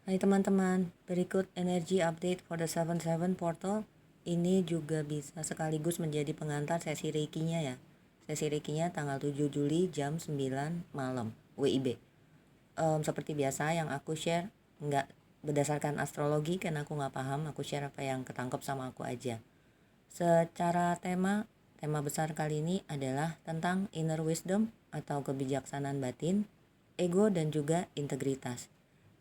Hai teman-teman, berikut energy update for the 77 portal. Ini juga bisa sekaligus menjadi pengantar sesi reikinya ya. Sesi reikinya tanggal 7 Juli jam 9 malam WIB. Seperti biasa yang aku share nggak berdasarkan astrologi karena aku nggak paham, aku share apa yang ketangkep sama aku aja. Secara tema besar kali ini adalah tentang inner wisdom atau kebijaksanaan batin, ego dan juga integritas.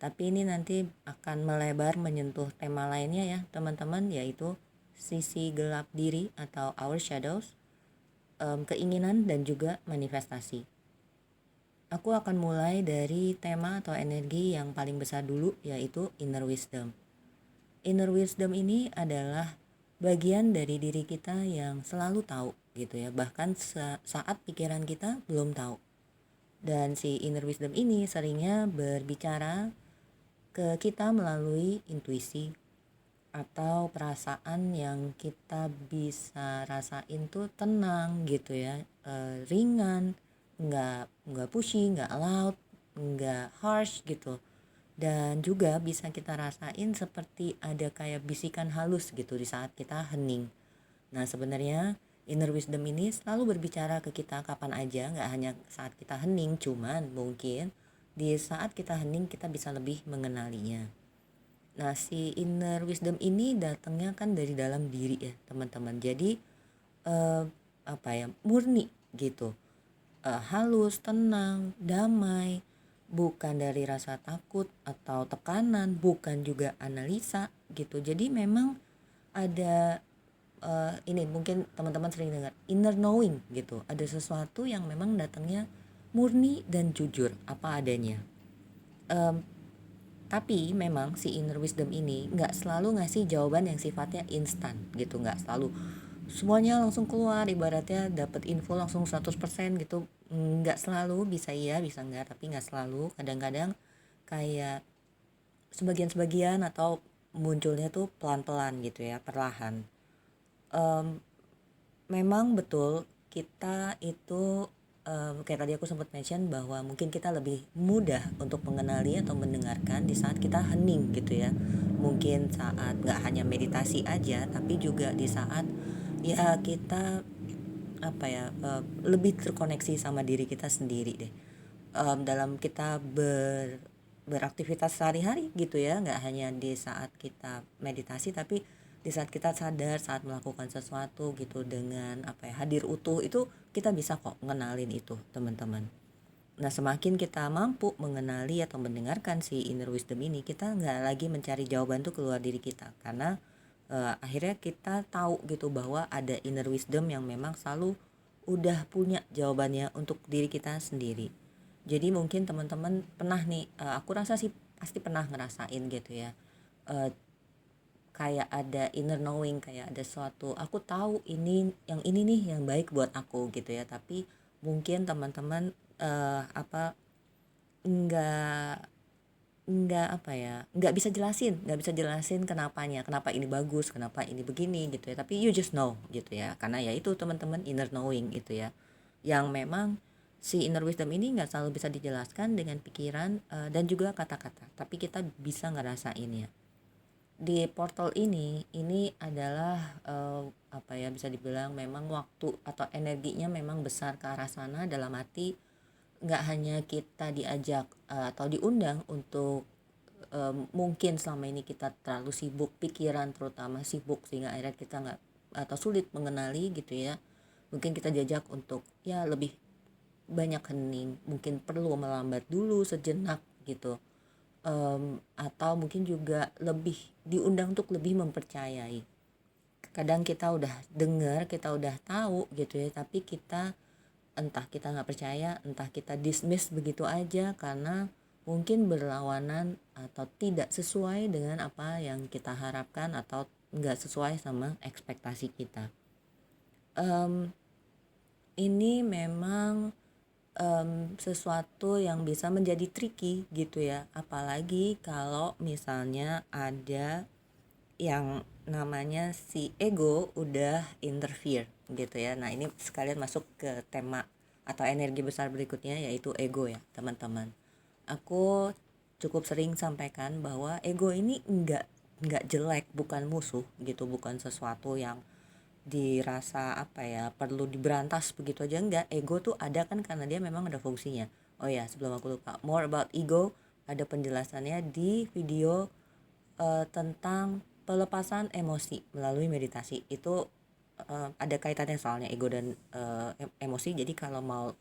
Tapi ini nanti akan melebar menyentuh tema lainnya ya teman-teman, yaitu sisi gelap diri atau our shadows, keinginan dan juga manifestasi. Aku akan mulai dari tema atau energi yang paling besar dulu, yaitu inner wisdom. Inner wisdom ini adalah bagian dari diri kita yang selalu tahu gitu ya, bahkan saat pikiran kita belum tahu. Dan si inner wisdom ini seringnya berbicara ke kita melalui intuisi atau perasaan yang kita bisa rasain tuh tenang gitu ya, ringan, nggak pushy, nggak loud, nggak harsh gitu. Dan juga bisa kita rasain seperti ada kayak bisikan halus gitu di saat kita hening. Nah sebenarnya inner wisdom ini selalu berbicara ke kita kapan aja, nggak hanya saat kita hening, cuman mungkin di saat kita hening kita bisa lebih mengenalinya. Nah si inner wisdom ini datangnya kan dari dalam diri ya teman-teman. Jadi murni gitu, halus, tenang, damai, bukan dari rasa takut atau tekanan, bukan juga analisa gitu. Jadi memang ada ini mungkin teman-teman sering dengar inner knowing gitu. Ada sesuatu yang memang datangnya murni dan jujur apa adanya. Tapi memang si inner wisdom ini nggak selalu ngasih jawaban yang sifatnya instan gitu, nggak selalu semuanya langsung keluar ibaratnya dapat info langsung 100% gitu. Nggak selalu, bisa iya bisa enggak, tapi nggak selalu. Kadang-kadang kayak sebagian-sebagian atau munculnya tuh pelan-pelan gitu ya, perlahan. Memang betul kita itu kayak tadi aku sempat mention bahwa mungkin kita lebih mudah untuk mengenali atau mendengarkan di saat kita hening gitu ya. Mungkin saat nggak hanya meditasi aja, tapi juga di saat ya kita lebih terkoneksi sama diri kita sendiri deh. Dalam kita beraktivitas sehari-hari gitu ya, nggak hanya di saat kita meditasi, tapi di saat kita sadar saat melakukan sesuatu gitu dengan hadir utuh, itu kita bisa kok ngenalin itu teman-teman. Nah semakin kita mampu mengenali atau mendengarkan si inner wisdom ini, kita nggak lagi mencari jawaban tuh keluar diri kita, karena akhirnya kita tahu gitu bahwa ada inner wisdom yang memang selalu udah punya jawabannya untuk diri kita sendiri. Jadi mungkin teman-teman pernah nih, aku rasa sih pasti pernah ngerasain gitu ya, eh, kayak ada inner knowing, kayak ada suatu aku tahu ini nih yang baik buat aku gitu ya, tapi mungkin teman-teman nggak nggak bisa jelasin kenapa ini bagus, kenapa ini begini gitu ya, tapi you just know gitu ya, karena ya itu teman-teman inner knowing itu ya, yang memang si inner wisdom ini nggak selalu bisa dijelaskan dengan pikiran dan juga kata-kata, tapi kita bisa ngerasainnya. Di portal ini adalah bisa dibilang memang waktu atau energinya memang besar ke arah sana, dalam arti nggak hanya kita diajak atau diundang untuk mungkin selama ini kita terlalu sibuk, pikiran terutama sibuk sehingga akhirnya kita nggak atau sulit mengenali gitu ya. Mungkin kita diajak untuk ya lebih banyak hening, mungkin perlu melambat dulu sejenak gitu. Atau mungkin juga lebih diundang untuk lebih mempercayai. Kadang kita udah dengar, kita udah tahu gitu ya, tapi entah kita nggak percaya, entah kita dismiss begitu aja karena mungkin berlawanan atau tidak sesuai dengan apa yang kita harapkan atau nggak sesuai sama ekspektasi kita. Ini memang sesuatu yang bisa menjadi tricky gitu ya, apalagi kalau misalnya ada yang namanya si ego udah interfere gitu ya. Nah ini sekalian masuk ke tema atau energi besar berikutnya, yaitu ego ya teman-teman. Aku cukup sering sampaikan bahwa ego ini nggak jelek, bukan musuh gitu, bukan sesuatu yang dirasa apa ya perlu diberantas begitu aja. Enggak, ego tuh ada kan karena dia memang ada fungsinya. Oh ya, sebelum aku lupa, more about ego ada penjelasannya di video tentang pelepasan emosi melalui meditasi. Itu ada kaitannya soalnya ego dan emosi. Jadi kalau mau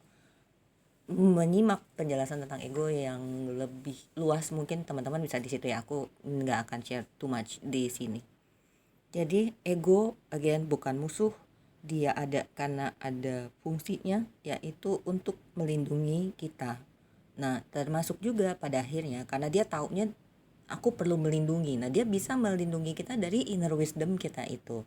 menyimak penjelasan tentang ego yang lebih luas mungkin teman-teman bisa di situ ya. Aku nggak akan share too much di sini. Jadi ego again bukan musuh, dia ada karena ada fungsinya yaitu untuk melindungi kita. Nah, termasuk juga pada akhirnya karena dia taunya aku perlu melindungi. Nah, dia bisa melindungi kita dari inner wisdom kita itu.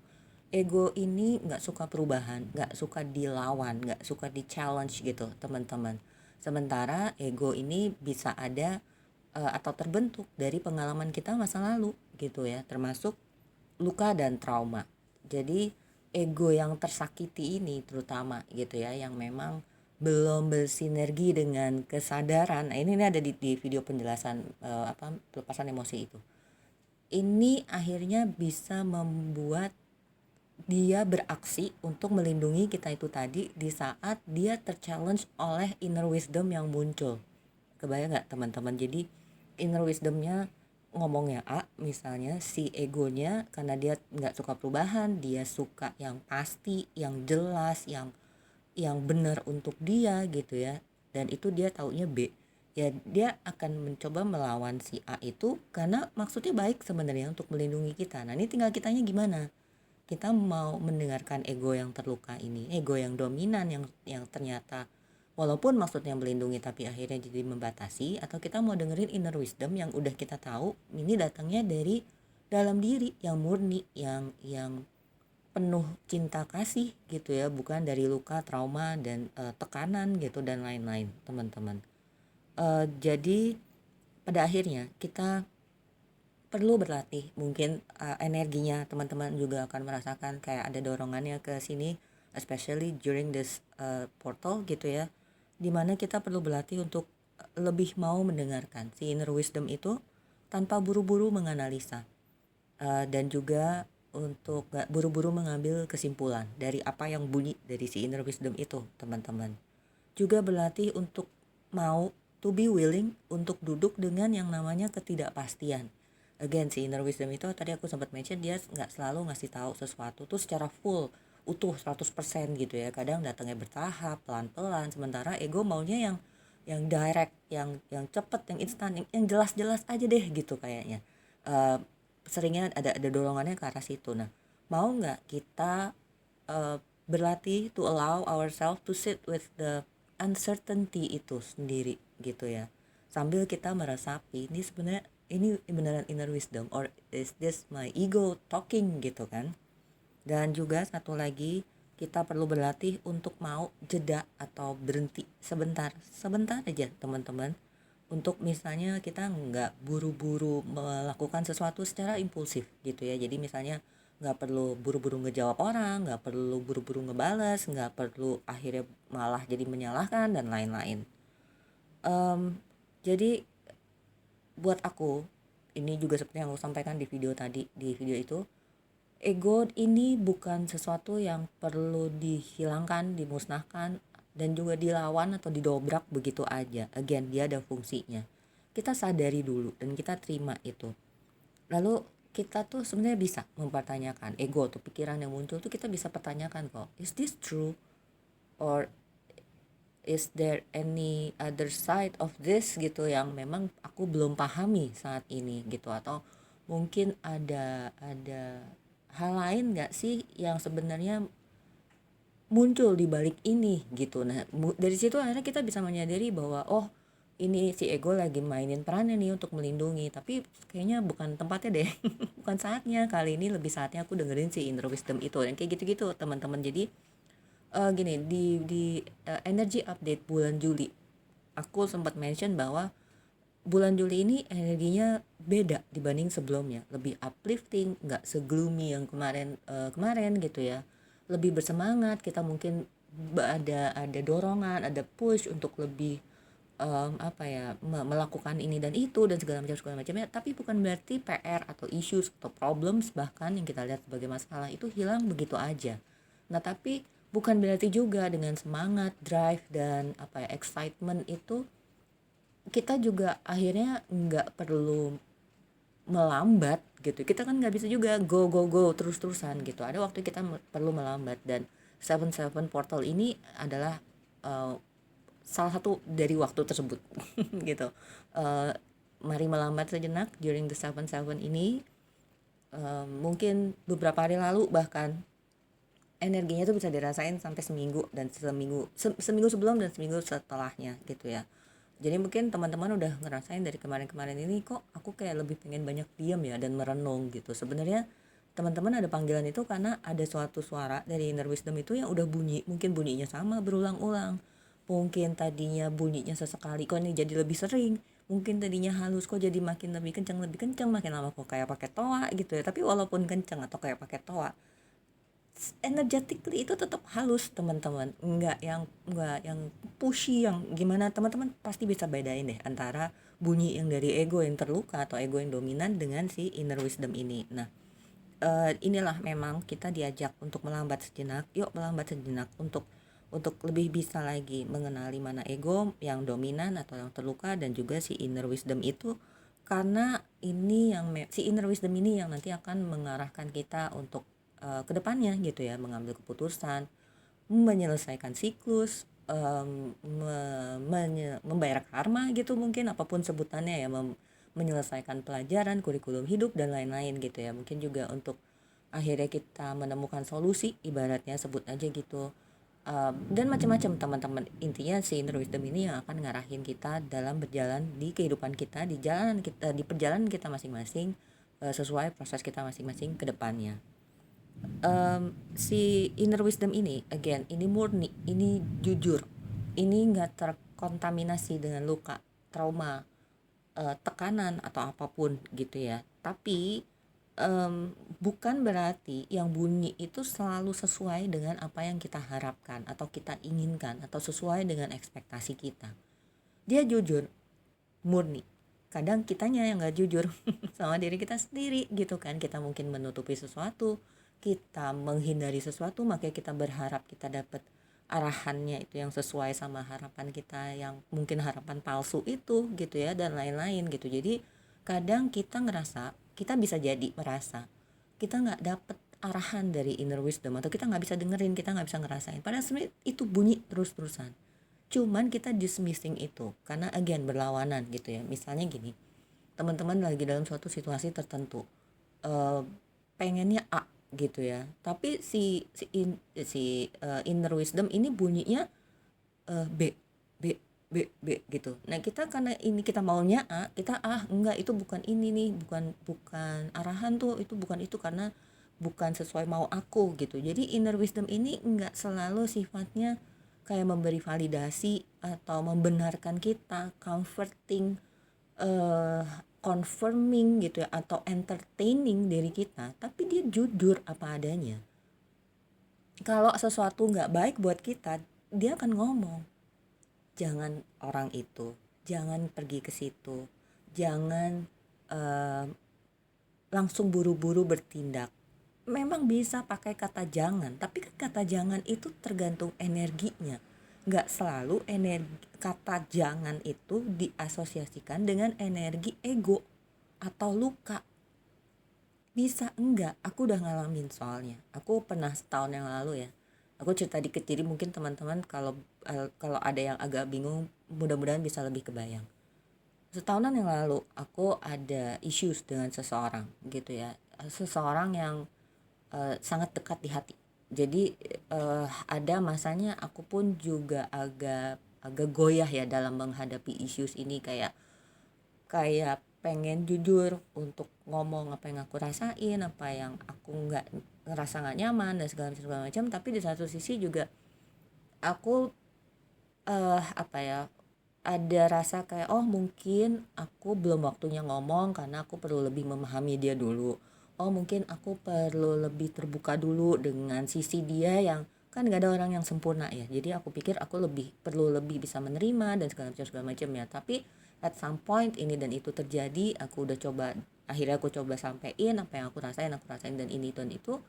Ego ini nggak suka perubahan, nggak suka dilawan, nggak suka di challenge gitu teman-teman. Sementara ego ini bisa ada atau terbentuk dari pengalaman kita masa lalu gitu ya, termasuk luka dan trauma. Jadi ego yang tersakiti ini terutama gitu ya, yang memang belum bersinergi dengan kesadaran. Nah, ini ada di video penjelasan pelepasan emosi itu. Ini akhirnya bisa membuat dia beraksi untuk melindungi kita itu tadi di saat dia terchallenge oleh inner wisdom yang muncul. Kebayang nggak teman-teman? Jadi inner wisdomnya ngomongnya A, misalnya si egonya karena dia nggak suka perubahan, dia suka yang pasti, yang jelas, yang benar untuk dia gitu ya, dan itu dia taunya B. Ya dia akan mencoba melawan si A itu karena maksudnya baik sebenarnya untuk melindungi kita. Nah, ini tinggal kitanya gimana, kita mau mendengarkan ego yang terluka ini, ego yang dominan yang ternyata walaupun maksudnya melindungi tapi akhirnya jadi membatasi, atau kita mau dengerin inner wisdom yang udah kita tahu ini datangnya dari dalam diri yang murni, yang penuh cinta kasih gitu ya, bukan dari luka, trauma dan tekanan gitu dan lain-lain teman-teman. Jadi pada akhirnya kita perlu berlatih. Mungkin energinya teman-teman juga akan merasakan kayak ada dorongannya ke sini, especially during this portal gitu ya, dimana kita perlu berlatih untuk lebih mau mendengarkan si inner wisdom itu tanpa buru-buru menganalisa, dan juga untuk gak buru-buru mengambil kesimpulan dari apa yang bunyi dari si inner wisdom itu teman-teman. Juga berlatih untuk mau to be willing untuk duduk dengan yang namanya ketidakpastian. Again, si inner wisdom itu tadi aku sempat mention, dia nggak selalu ngasih tahu sesuatu tuh secara full, utuh 100% gitu ya. Kadang datangnya bertahap, pelan-pelan. Sementara ego maunya yang direct, yang cepet, yang instan, yang jelas-jelas aja deh gitu kayaknya. Seringnya ada dorongannya ke arah situ. Nah, mau nggak kita berlatih to allow ourselves to sit with the uncertainty itu sendiri gitu ya, sambil kita meresapi ini sebenarnya ini beneran inner wisdom or is this my ego talking gitu kan. Dan juga satu lagi, kita perlu berlatih untuk mau jeda atau berhenti sebentar aja teman-teman, untuk misalnya kita nggak buru-buru melakukan sesuatu secara impulsif gitu ya. Jadi misalnya nggak perlu buru-buru ngejawab orang, nggak perlu buru-buru ngebales, nggak perlu akhirnya malah jadi menyalahkan dan lain-lain. Jadi buat aku, ini juga seperti yang aku sampaikan di video tadi, di video itu, ego ini bukan sesuatu yang perlu dihilangkan, dimusnahkan, dan juga dilawan atau didobrak begitu aja. Again, dia ada fungsinya. Kita sadari dulu dan kita terima itu. Lalu kita tuh sebenarnya bisa mempertanyakan ego tuh, pikiran yang muncul tuh kita bisa pertanyakan kok, is this true? Or is there any other side of this gitu yang memang aku belum pahami saat ini gitu, atau mungkin ada hal lain nggak sih yang sebenarnya muncul di balik ini gitu. Nah, dari situ akhirnya kita bisa menyadari bahwa oh, ini si ego lagi mainin perannya nih untuk melindungi, tapi kayaknya bukan tempatnya deh. Bukan saatnya, kali ini lebih saatnya aku dengerin si inner wisdom itu, dan kayak gitu-gitu teman-teman. Jadi gini, di energy update bulan Juli aku sempat mention bahwa bulan Juli ini energinya beda dibanding sebelumnya, lebih uplifting, nggak segloomy yang kemarin gitu ya, lebih bersemangat. Kita mungkin ada dorongan, ada push untuk lebih apa ya, melakukan ini dan itu dan segala macamnya, tapi bukan berarti PR atau issues atau problems bahkan yang kita lihat sebagai masalah itu hilang begitu aja. Nah, tapi bukan berarti juga dengan semangat, drive dan apa ya, excitement itu kita juga akhirnya nggak perlu melambat gitu. Kita kan nggak bisa juga go go go terus-terusan gitu. Ada waktu kita perlu melambat, dan 77 portal ini adalah uh, salah satu dari waktu tersebut gitu. Uh, Mari melambat sejenak during the 77 ini. Mungkin beberapa hari lalu bahkan energinya tuh bisa dirasain sampai seminggu, dan seminggu sebelum dan seminggu setelahnya gitu ya. Jadi mungkin teman-teman udah ngerasain dari kemarin-kemarin ini, kok aku kayak lebih pengen banyak diam ya dan merenung gitu. Sebenarnya teman-teman ada panggilan itu karena ada suatu suara dari inner wisdom itu yang udah bunyi, mungkin bunyinya sama berulang-ulang, mungkin tadinya bunyinya sesekali kok ini jadi lebih sering, mungkin tadinya halus kok jadi makin lebih kencang, makin lama kok kayak pakai toa gitu ya. Tapi walaupun kencang atau kayak pakai toa, energetically itu tetap halus teman-teman, nggak yang pushy yang gimana. Teman-teman pasti bisa bedain deh antara bunyi yang dari ego yang terluka atau ego yang dominan dengan si inner wisdom ini. Nah, inilah memang kita diajak untuk melambat sejenak. Yuk melambat sejenak untuk lebih bisa lagi mengenali mana ego yang dominan atau yang terluka, dan juga si inner wisdom itu, karena ini yang si inner wisdom ini yang nanti akan mengarahkan kita untuk kedepannya gitu ya, mengambil keputusan, menyelesaikan siklus, membayar karma gitu, mungkin apapun sebutannya ya, menyelesaikan pelajaran, kurikulum hidup dan lain-lain gitu ya. Mungkin juga untuk akhirnya kita menemukan solusi, ibaratnya sebut aja gitu. Dan macam-macam teman-teman. Intinya si inner wisdom ini yang akan ngarahin kita dalam berjalan di kehidupan kita, di jalan kita, di perjalanan kita masing-masing, sesuai proses kita masing-masing ke depannya. Si inner wisdom ini again, ini murni, ini jujur, ini nggak terkontaminasi dengan luka, trauma, tekanan atau apapun gitu ya. Tapi bukan berarti yang bunyi itu selalu sesuai dengan apa yang kita harapkan atau kita inginkan atau sesuai dengan ekspektasi kita. Dia jujur, murni. Kadang kitanya yang nggak jujur sama diri kita sendiri gitu kan. Kita mungkin menutupi sesuatu, kita menghindari sesuatu, makanya kita berharap kita dapat arahannya itu yang sesuai sama harapan kita, yang mungkin harapan palsu itu gitu ya, dan lain-lain gitu. Jadi kadang kita ngerasa, kita bisa jadi merasa kita nggak dapet arahan dari inner wisdom, atau kita nggak bisa dengerin, kita nggak bisa ngerasain, padahal sebenarnya itu bunyi terus-terusan. Cuman kita dismissing itu karena again berlawanan gitu ya. Misalnya gini, teman-teman lagi dalam suatu situasi tertentu, eh, pengennya A gitu ya, tapi inner wisdom ini bunyinya B B B gitu. Nah, kita karena ini kita maunya A, kita enggak, itu bukan ini nih, bukan bukan arahan tuh, itu bukan itu, karena bukan sesuai mau aku gitu. Jadi inner wisdom ini enggak selalu sifatnya kayak memberi validasi atau membenarkan kita, comforting, confirming gitu ya, atau entertaining diri kita, tapi dia jujur apa adanya. Kalau sesuatu nggak baik buat kita, dia akan ngomong, jangan orang itu, jangan pergi ke situ, jangan langsung buru-buru bertindak. Memang bisa pakai kata jangan, tapi kata jangan itu tergantung energinya. Nggak selalu kata jangan itu diasosiasikan dengan energi ego atau luka. Bisa enggak, aku udah ngalamin soalnya. Aku pernah setahun yang lalu ya. Aku cerita dikit, jadi mungkin teman-teman kalau ada yang agak bingung, mudah-mudahan bisa lebih kebayang. Setahunan yang lalu aku ada issues dengan seseorang gitu ya. Seseorang yang sangat dekat di hati. Jadi ada masanya aku pun juga agak agak goyah ya dalam menghadapi issues ini, kayak pengen jujur untuk ngomong apa yang aku rasain, apa yang aku ngerasa nggak nyaman dan segala macam. Tapi di satu sisi juga aku apa ya, ada rasa kayak mungkin aku belum waktunya ngomong karena aku perlu lebih memahami dia dulu. Mungkin aku perlu lebih terbuka dulu dengan sisi dia yang kan nggak ada orang yang sempurna ya, jadi aku pikir aku perlu lebih bisa menerima dan segala macam ya. Tapi at some point ini dan itu terjadi, aku udah coba, akhirnya aku coba sampein apa yang aku rasain dan ini dan itu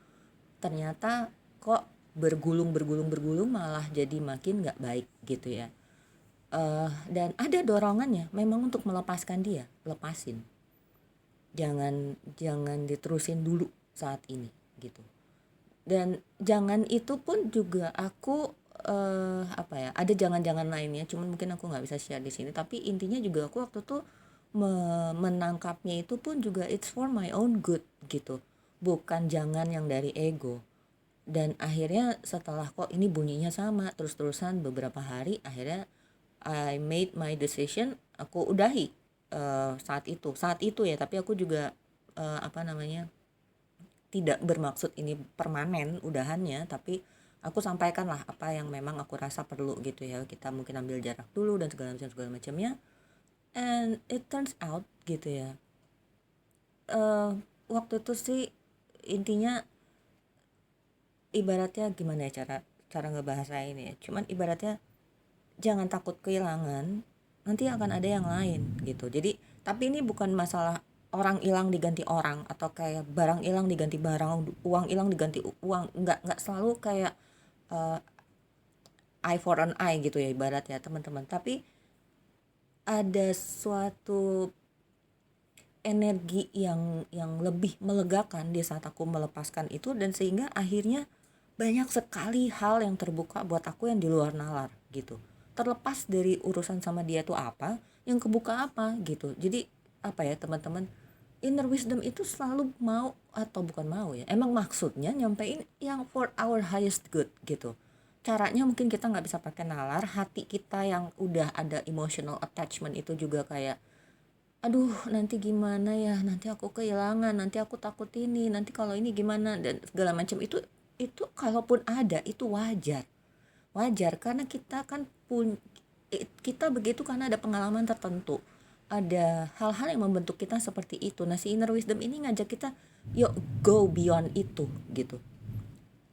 ternyata kok bergulung malah jadi makin nggak baik gitu ya. Dan ada dorongannya memang untuk melepaskan dia, lepasin, jangan diterusin dulu saat ini gitu. Dan jangan itu pun juga aku apa ya, ada jangan-jangan lainnya, cuman mungkin aku nggak bisa share di sini. Tapi intinya juga aku waktu tuh menangkapnya itu pun juga it's for my own good gitu, bukan jangan yang dari ego. Dan akhirnya setelah kok ini bunyinya sama terus-terusan beberapa hari, akhirnya I made my decision, aku udahi saat itu ya. Tapi aku juga apa namanya, tidak bermaksud ini permanen udahannya, tapi aku sampaikan lah apa yang memang aku rasa perlu gitu ya. Kita mungkin ambil jarak dulu dan segala macamnya. And it turns out gitu ya, waktu itu sih intinya, ibaratnya gimana ya cara cara ngebahasa ini ya, cuman ibaratnya jangan takut kehilangan, nanti akan ada yang lain gitu. Jadi tapi ini bukan masalah orang hilang diganti orang, atau kayak barang hilang diganti barang, uang hilang diganti uang, nggak selalu kayak uh, eye for an eye gitu ya ibaratnya teman-teman. Tapi ada suatu energi yang lebih melegakan di saat aku melepaskan itu, dan sehingga akhirnya banyak sekali hal yang terbuka buat aku yang di luar nalar gitu. Terlepas dari urusan sama dia tuh apa, yang kebuka apa gitu. Jadi apa ya teman-teman, inner wisdom itu selalu mau, atau bukan mau ya, emang maksudnya nyampein yang for our highest good gitu. Caranya mungkin kita nggak bisa pakai nalar, hati kita yang udah ada emotional attachment itu juga kayak, aduh nanti gimana ya, nanti aku kehilangan, nanti aku takut ini, nanti kalau ini gimana dan segala macam. Itu kalaupun ada itu wajar karena kita kan kita begitu karena ada pengalaman tertentu, ada hal-hal yang membentuk kita seperti itu. Nah, si inner wisdom ini ngajak kita, yuk go beyond itu gitu.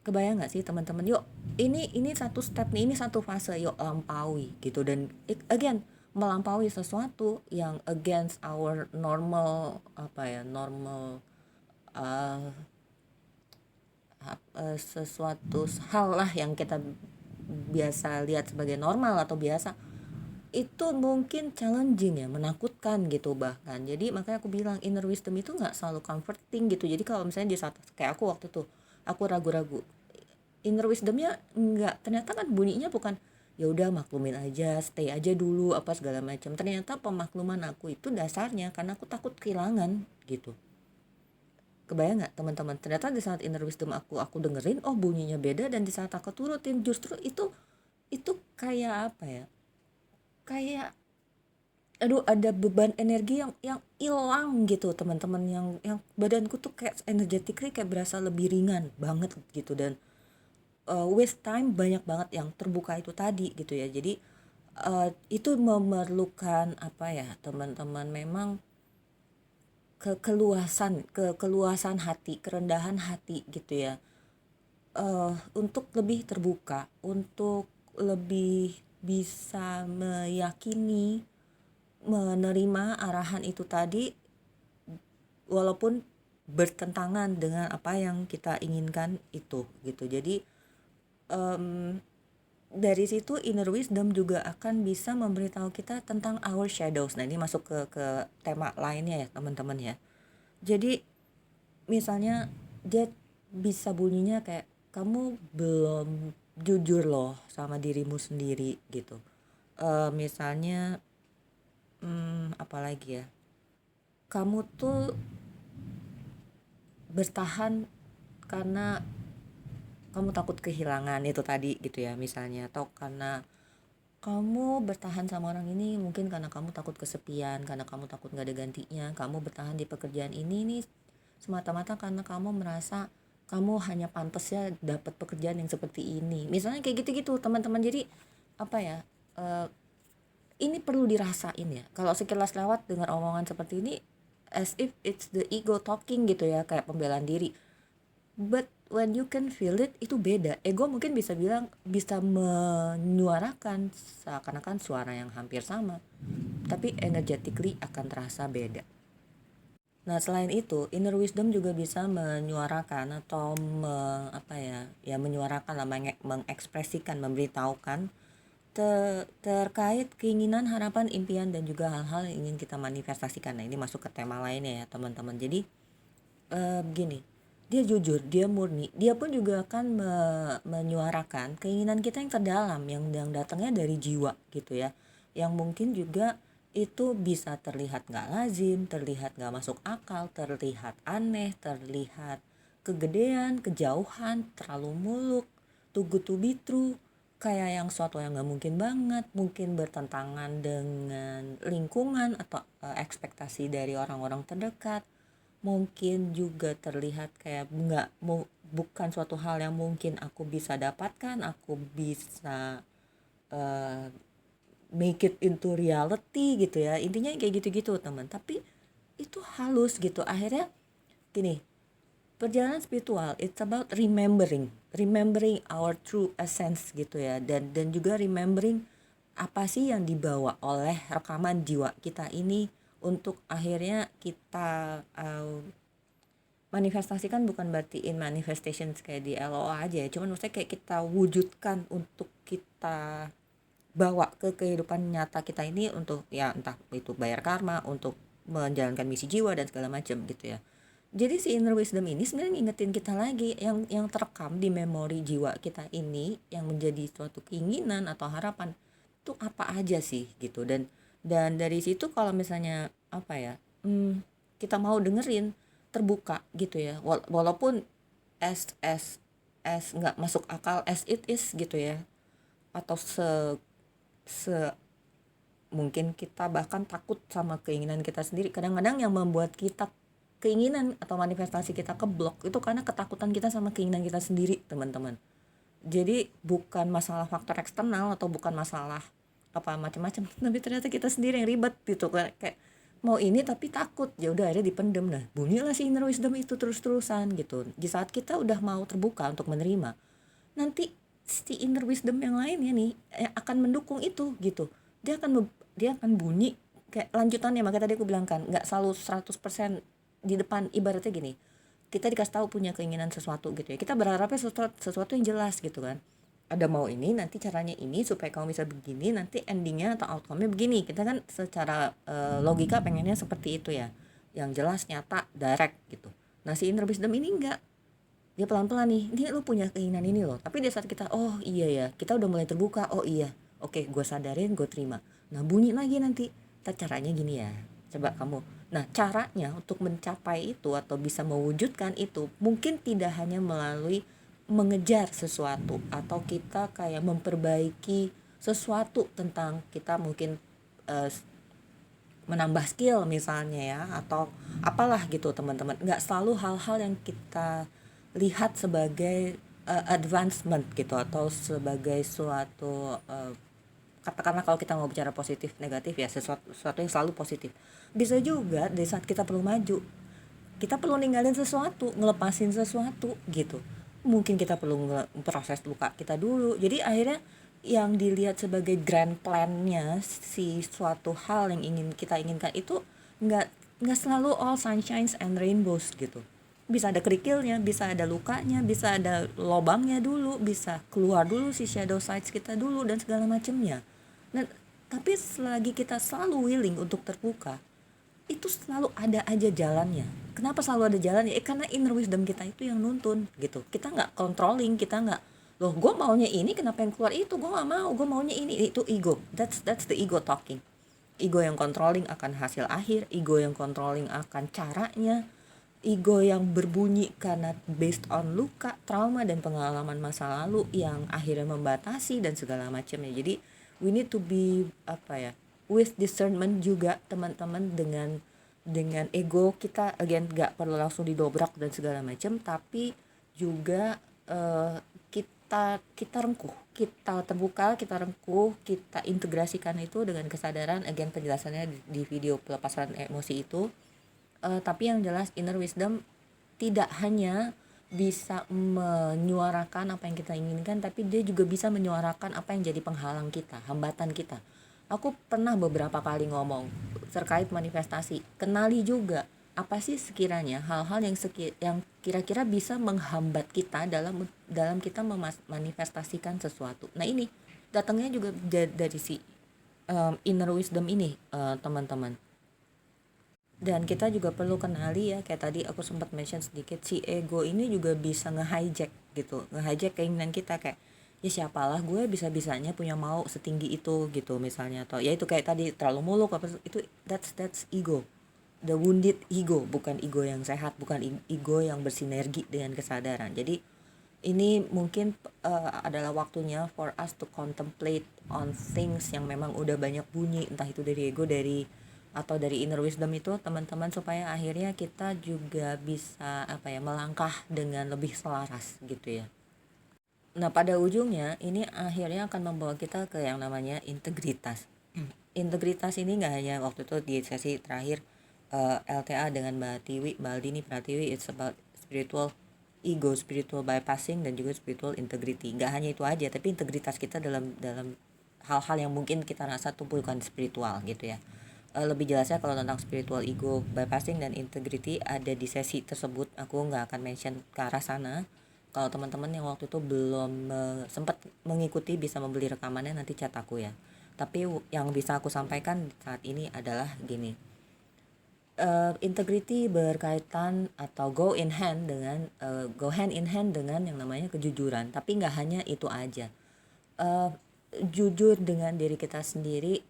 Kebayang nggak sih teman-teman, yuk ini satu step nih, ini satu fase, yuk lampaui gitu. Dan again, melampaui sesuatu yang against our normal, apa ya, normal uh, sesuatu hal lah yang kita biasa lihat sebagai normal atau biasa, itu mungkin challenging ya, menakutkan gitu bahkan. Jadi makanya aku bilang inner wisdom itu nggak selalu comforting gitu. Jadi kalau misalnya di saat kayak aku waktu tuh aku ragu-ragu, inner wisdomnya nggak, ternyata kan bunyinya bukan ya udah maklumin aja, stay aja dulu apa segala macam. Ternyata pemakluman aku itu dasarnya karena aku takut kehilangan gitu. Kebayang nggak teman-teman, ternyata di saat inner wisdom aku dengerin, oh bunyinya beda, dan di saat aku turutin justru itu kayak apa ya, kayak aduh ada beban energi yang hilang gitu teman-teman, yang badanku tuh kayak energetically kayak berasa lebih ringan banget gitu. Dan with time banyak banget yang terbuka itu tadi gitu ya. Jadi itu memerlukan apa ya teman-teman, memang keluasan hati, kerendahan hati gitu ya, untuk lebih terbuka, untuk lebih bisa meyakini, menerima arahan itu tadi walaupun bertentangan dengan apa yang kita inginkan itu gitu. Jadi dari situ inner wisdom juga akan bisa memberitahu kita tentang our shadows. Nah, ini masuk ke tema lainnya ya teman-teman ya. Jadi misalnya dia bisa bunyinya kayak, kamu belum jujur loh sama dirimu sendiri gitu. Misalnya apalagi ya, kamu tuh bertahan karena kamu takut kehilangan itu tadi gitu ya misalnya, atau karena kamu bertahan sama orang ini mungkin karena kamu takut kesepian, karena kamu takut gak ada gantinya. Kamu bertahan di pekerjaan ini nih semata-mata karena kamu merasa kamu hanya pantas ya dapat pekerjaan yang seperti ini, misalnya kayak gitu-gitu teman-teman. Jadi apa ya, ini perlu dirasain ya. Kalau sekilas lewat dengar omongan seperti ini as if it's the ego talking gitu ya, kayak pembelaan diri. But when you can feel it, itu beda. Ego mungkin bisa bilang, bisa menyuarakan seakan-akan suara yang hampir sama, tapi energetically akan terasa beda. Nah, selain itu, inner wisdom juga bisa menyuarakan atau menyuarakan lah, mengekspresikan, memberitahukan terkait keinginan, harapan, impian, dan juga hal-hal yang ingin kita manifestasikan. Nah, ini masuk ke tema lainnya ya teman-teman. Jadi begini, dia jujur, dia murni, dia pun juga akan menyuarakan keinginan kita yang terdalam, yang datangnya dari jiwa gitu ya, yang mungkin juga itu bisa terlihat gak lazim, terlihat gak masuk akal, terlihat aneh, terlihat kegedean, kejauhan, terlalu muluk, too good to be true, kayak yang suatu yang gak mungkin banget, mungkin bertentangan dengan lingkungan atau ekspektasi dari orang-orang terdekat. Mungkin juga terlihat kayak bukan suatu hal yang mungkin aku bisa dapatkan, aku bisa make it into reality gitu ya, intinya kayak gitu-gitu teman. Tapi itu halus gitu. Akhirnya gini, perjalanan spiritual it's about remembering our true essence gitu ya, dan juga remembering apa sih yang dibawa oleh rekaman jiwa kita ini untuk akhirnya kita manifestasikan. Bukan berarti in manifestations kayak di LOA aja ya, cuman maksudnya kayak kita wujudkan untuk kita bawa ke kehidupan nyata kita ini, untuk ya entah itu bayar karma, untuk menjalankan misi jiwa dan segala macam gitu ya. Jadi si inner wisdom ini sebenarnya ngingetin kita lagi yang terekam di memori jiwa kita ini, yang menjadi suatu keinginan atau harapan itu apa aja sih gitu. Dan dari situ kalau misalnya kita mau dengerin, terbuka gitu ya, walaupun as nggak masuk akal as it is gitu ya, atau mungkin kita bahkan takut sama keinginan kita sendiri. Kadang-kadang yang membuat kita keinginan atau manifestasi kita keblok itu karena ketakutan kita sama keinginan kita sendiri teman-teman. Jadi bukan masalah faktor eksternal atau bukan masalah apa macam-macam, tapi ternyata kita sendiri yang ribet gitu, kayak mau ini tapi takut, ya udah akhirnya dipendem. Nah, bunyilah si inner wisdom itu terus-terusan gitu. Di saat kita udah mau terbuka untuk menerima, nanti si inner wisdom yang lainnya nih akan mendukung itu gitu. Dia akan bunyi kayak lanjutannya. Makanya tadi aku bilang kan, nggak selalu 100% di depan. Ibaratnya gini, kita dikasih tahu punya keinginan sesuatu gitu ya, kita berharapnya sesuatu yang jelas gitu kan. Ada mau ini, nanti caranya ini supaya kamu bisa begini, nanti endingnya atau outcome-nya begini. Kita kan secara logika pengennya seperti itu ya, yang jelas, nyata, direct gitu. Nah si inner wisdom ini enggak, dia pelan-pelan nih, ini lu punya keinginan ini loh. Tapi di saat kita, oh iya ya, kita udah mulai terbuka, oh iya, oke, gue sadarin, gue terima. Nah bunyi lagi nanti, caranya gini ya, coba kamu. Nah caranya untuk mencapai itu atau bisa mewujudkan itu mungkin tidak hanya melalui mengejar sesuatu atau kita kayak memperbaiki sesuatu tentang kita, mungkin menambah skill misalnya ya, atau apalah gitu teman-teman. Nggak selalu hal-hal yang kita lihat sebagai advancement gitu, atau sebagai suatu katakanlah kalau kita mau bicara positif negatif ya, sesuatu yang selalu positif. Bisa juga di saat kita perlu maju, kita perlu ninggalin sesuatu, ngelepasin sesuatu gitu. Mungkin kita perlu proses luka kita dulu. Jadi akhirnya yang dilihat sebagai grand plan-nya si suatu hal yang kita inginkan itu nggak selalu all sunshines and rainbows gitu. Bisa ada kerikilnya, bisa ada lukanya, bisa ada lobangnya dulu, bisa keluar dulu si shadow sides kita dulu dan segala macamnya. Nah, tapi selagi kita selalu willing untuk terbuka, itu selalu ada aja jalannya. Kenapa selalu ada jalannya? Karena inner wisdom kita itu yang nuntun gitu. Kita nggak controlling, kita nggak, loh gue maunya ini, kenapa yang keluar itu, gue nggak mau, gue maunya ini. Itu ego. That's the ego talking. Ego yang controlling akan hasil akhir, ego yang controlling akan caranya, ego yang berbunyi karena based on luka, trauma, dan pengalaman masa lalu yang akhirnya membatasi dan segala macamnya. Jadi we need to be with discernment juga teman-teman, dengan ego kita again nggak perlu langsung didobrak dan segala macam, tapi juga kita rengkuh, kita terbuka, kita rengkuh, kita integrasikan itu dengan kesadaran. Again penjelasannya di video pelepasan emosi itu. Tapi yang jelas inner wisdom tidak hanya bisa menyuarakan apa yang kita inginkan, tapi dia juga bisa menyuarakan apa yang jadi penghalang kita, hambatan kita. Aku pernah beberapa kali ngomong terkait manifestasi. Kenali juga apa sih sekiranya hal-hal yang kira-kira bisa menghambat kita dalam dalam kita memanifestasikan sesuatu. Nah, ini datangnya juga dari si inner wisdom ini, teman-teman. Dan kita juga perlu kenali ya, kayak tadi aku sempat mention sedikit, si ego ini juga bisa nge-hijack gitu, nge-hijack keinginan kita, kayak ya siapalah gue bisa-bisanya punya mau setinggi itu gitu misalnya, atau ya itu kayak tadi terlalu muluk apa itu, that's ego, the wounded ego, bukan ego yang sehat, bukan ego yang bersinergi dengan kesadaran. Jadi ini mungkin adalah waktunya for us to contemplate on things yang memang udah banyak bunyi, entah itu dari ego atau dari inner wisdom itu, teman-teman, supaya akhirnya kita juga bisa melangkah dengan lebih selaras gitu ya. Nah, pada ujungnya ini akhirnya akan membawa kita ke yang namanya integritas. Integritas ini nggak hanya waktu itu di sesi terakhir LTA dengan Mbak Tiwi, Mbak Aldini Pratiwi, it's about spiritual ego, spiritual bypassing, dan juga spiritual integrity. Nggak hanya itu aja, tapi integritas kita dalam hal-hal yang mungkin kita rasa tuh bukan spiritual gitu ya. Lebih jelasnya kalau tentang spiritual ego bypassing dan integrity ada di sesi tersebut, aku nggak akan mention ke arah sana. Kalau teman-teman yang waktu itu belum sempat mengikuti, bisa membeli rekamannya, nanti chat aku ya. Tapi yang bisa aku sampaikan saat ini adalah gini, integrity berkaitan atau go hand in hand dengan yang namanya kejujuran. Tapi nggak hanya itu aja, jujur dengan diri kita sendiri.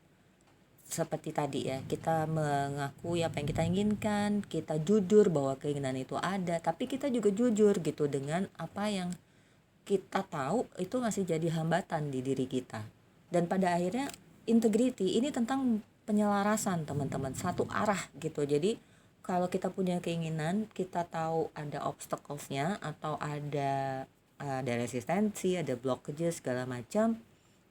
Seperti tadi ya, kita mengakui apa yang kita inginkan, kita jujur bahwa keinginan itu ada, tapi kita juga jujur gitu dengan apa yang kita tahu itu masih jadi hambatan di diri kita. Dan pada akhirnya integrity ini tentang penyelarasan, teman-teman, satu arah gitu. Jadi kalau kita punya keinginan, kita tahu ada obstacles-nya atau ada resistensi, ada blockages segala macam,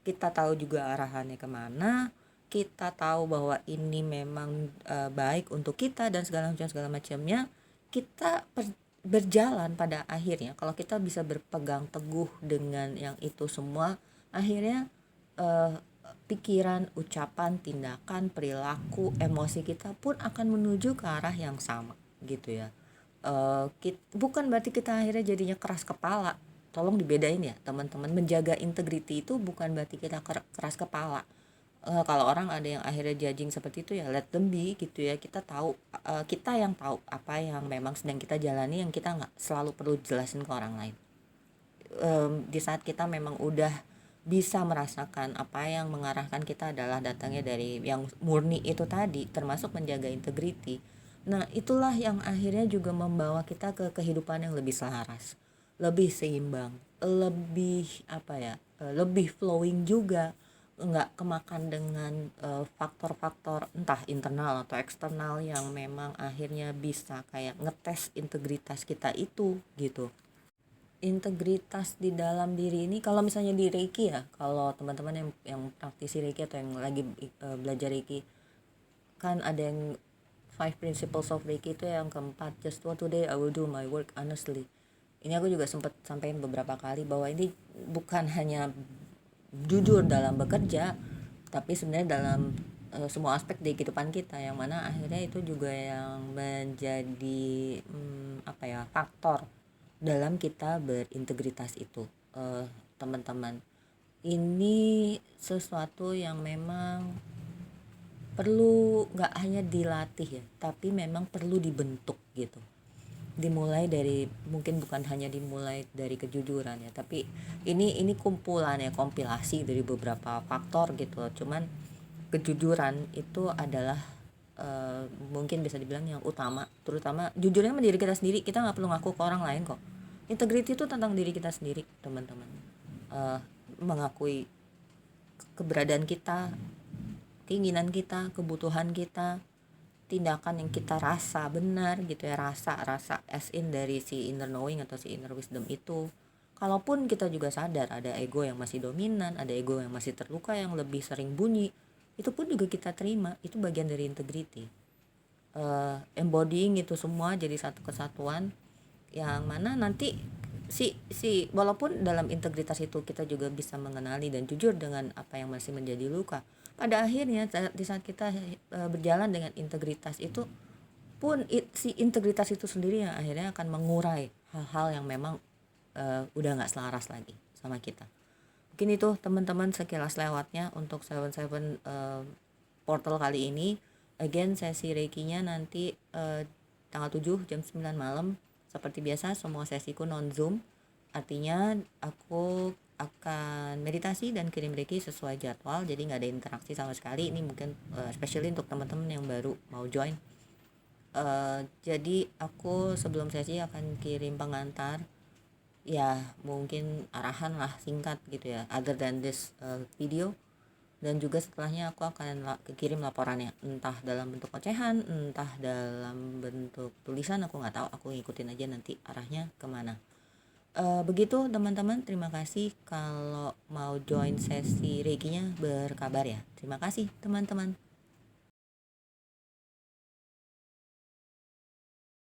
kita tahu juga arahannya kemana, kita tahu bahwa ini memang baik untuk kita dan segala macamnya, kita berjalan. Pada akhirnya kalau kita bisa berpegang teguh dengan yang itu semua, akhirnya pikiran, ucapan, tindakan, perilaku, emosi kita pun akan menuju ke arah yang sama gitu ya. Bukan berarti kita akhirnya jadinya keras kepala. Tolong dibedain ya, teman-teman. Menjaga integrity itu bukan berarti kita keras kepala. Kalau orang ada yang akhirnya judging seperti itu, ya let them be gitu ya. Kita tahu, kita yang tahu apa yang memang sedang kita jalani, yang kita nggak selalu perlu jelasin ke orang lain. Di saat kita memang udah bisa merasakan apa yang mengarahkan kita adalah datangnya dari yang murni itu tadi, termasuk menjaga integrity. Nah, itulah yang akhirnya juga membawa kita ke kehidupan yang lebih selaras, lebih seimbang, lebih lebih flowing juga, nggak kemakan dengan faktor-faktor entah internal atau eksternal yang memang akhirnya bisa kayak ngetes integritas kita itu gitu. Integritas di dalam diri ini, kalau misalnya di Reiki ya, kalau teman-teman yang praktisi Reiki atau yang lagi belajar Reiki, kan ada yang 5 principles of Reiki, itu yang keempat, just what today I will do my work honestly. Ini aku juga sempat sampaikan beberapa kali bahwa ini bukan hanya jujur dalam bekerja, tapi sebenarnya dalam semua aspek di kehidupan kita, yang mana akhirnya itu juga yang menjadi faktor dalam kita berintegritas itu. Teman-teman, ini sesuatu yang memang perlu nggak hanya dilatih ya, tapi memang perlu dibentuk gitu. Dimulai dari, mungkin bukan hanya dimulai dari kejujuran ya, tapi ini kumpulan ya, kompilasi dari beberapa faktor gitu. Cuman kejujuran itu adalah mungkin bisa dibilang yang utama, terutama jujurnya sama diri kita sendiri. Kita nggak perlu ngaku ke orang lain kok. Integrity itu tentang diri kita sendiri, teman-teman. Mengakui keberadaan kita, keinginan kita, kebutuhan kita, tindakan yang kita rasa benar gitu ya, rasa as in dari si inner knowing atau si inner wisdom itu. Kalaupun kita juga sadar ada ego yang masih dominan, ada ego yang masih terluka, yang lebih sering bunyi, itu pun juga kita terima, itu bagian dari integrity. Embodying itu semua jadi satu kesatuan, yang mana nanti si walaupun dalam integritas itu kita juga bisa mengenali dan jujur dengan apa yang masih menjadi luka, pada akhirnya di saat kita berjalan dengan integritas itu pun si integritas itu sendiri yang akhirnya akan mengurai hal-hal yang memang udah nggak selaras lagi sama kita. Mungkin itu teman-teman sekilas lewatnya untuk 77 portal kali ini. Again, sesi reikinya nanti tanggal 7 jam 9 malam. Seperti biasa semua sesiku non zoom, artinya aku akan meditasi dan kirim reiki sesuai jadwal, jadi nggak ada interaksi sama sekali. Ini mungkin especially untuk teman-teman yang baru mau join. Jadi aku sebelum sesi akan kirim pengantar, ya mungkin arahan lah singkat gitu ya, other than this video. Dan juga setelahnya aku akan kirim laporannya, entah dalam bentuk ocehan, entah dalam bentuk tulisan, aku nggak tahu, aku ngikutin aja nanti arahnya kemana. Begitu teman-teman, terima kasih. Kalau mau join sesi reikinya berkabar ya. Terima kasih teman-teman.